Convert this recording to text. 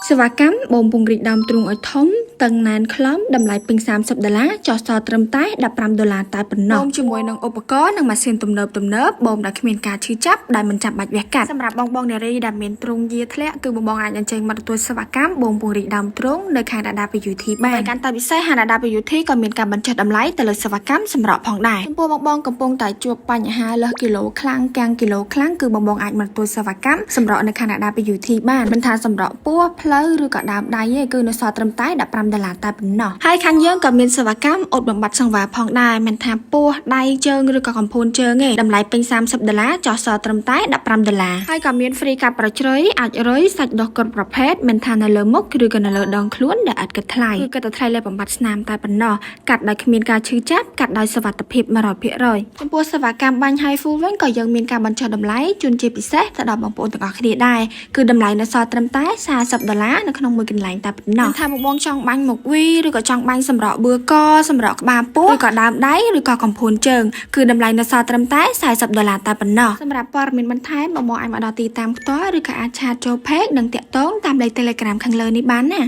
សេវាកម្មបងពង្រីកដើមទ្រូងឲ្យធំតឹងណែនខ្លំតម្លៃពេញ$30ចុះសល់ត្រឹមតែ$15តែប៉ុណ្ណោះជាមួយនឹងឧបករណ៍និងម៉ាស៊ីនទំនើបបងដែលគ្មានការឈឺចាប់ដែលមិនចាំបាច់វះកាត់សម្រាប់បងនារីដែលមានទ្រូងយាធ្លាក់គឺបងអាចអញ្ជើញមកទទួលសេវាកម្មបងពង្រីកដើមទ្រូងនៅខាងDada Beautyបានកាន់តែពិសេសហាងDada Beautyក៏មានការបញ្ចុះតម្លៃទៅលើសេវាកម្មសម្រក់ផងដែរចំពោះបងកំពុងតែជួបបញ្ហាលើសគីឡូខ្លាំងកាំងគីឡូខ្លាំងគឺបងអាចមកទទួលសេវាកម្មសម្រក់នៅខាងDada Beautyបានមិនថាសម្រក់ពោះផ្លូវឬក៏ដើមដៃឯងគឺនៅសល់ត្រឹមតែ$15តែប៉ុណ្ណោះហើយខាងយើងក៏មានសេវាកម្មអ៊ុតបំបត្តិសង្វារផងដែរមិនថាពោះដៃជើងឬក៏កំភួនជើងឯងតម្លៃពេញ$30ចុះសល់ត្រឹមតែ$15ហើយក៏មានហ្វ្រីកាត់ប្រជ្រៃអាចរុយសាច់ដុះគ្រប់ប្រភេទមិនថានៅលើមុខឬក៏នៅលើដងខ្លួនដែលអាចគិតថ្លៃគឺគិតតែថ្លៃលើបំបត្តិស្នាមតែប៉ុណ្ណោះកាត់ដោយគ្មានការឈឺចាប់កាត់ដោយសុវត្ថិភាព100%ចំពោះសេវាកម្មបាញ់ High Full វិញក៏យើងមានការបញ្ចុះតម្លៃជូនជាពិសេសទៅដល់បងប្អូនទាំងអស់គ្នាដែរគឺតម្លៃនៅសល់ត្រឹមតែ$40នៅក្នុងមួយកន្លែងតែប៉ុណ្ណោះថាបងចង់បាញ់មុខវីឬក៏ចង់បាញ់សម្រក់បឿកសម្រក់ក្បាលពោះឬក៏ដើមដៃឬក៏កំភួនជើងគឺតម្លៃនៅសល់ត្រឹមតែ$40តែប៉ុណ្ណោះសម្រាប់ព័ត៌មានបន្ថែមបងអាចមកដល់ទីតាំងផ្ទាល់ឬក៏អាចឆាតចូល Page និងតាក់ទងតាមលេខ Telegram ខាងលើនេះបានណា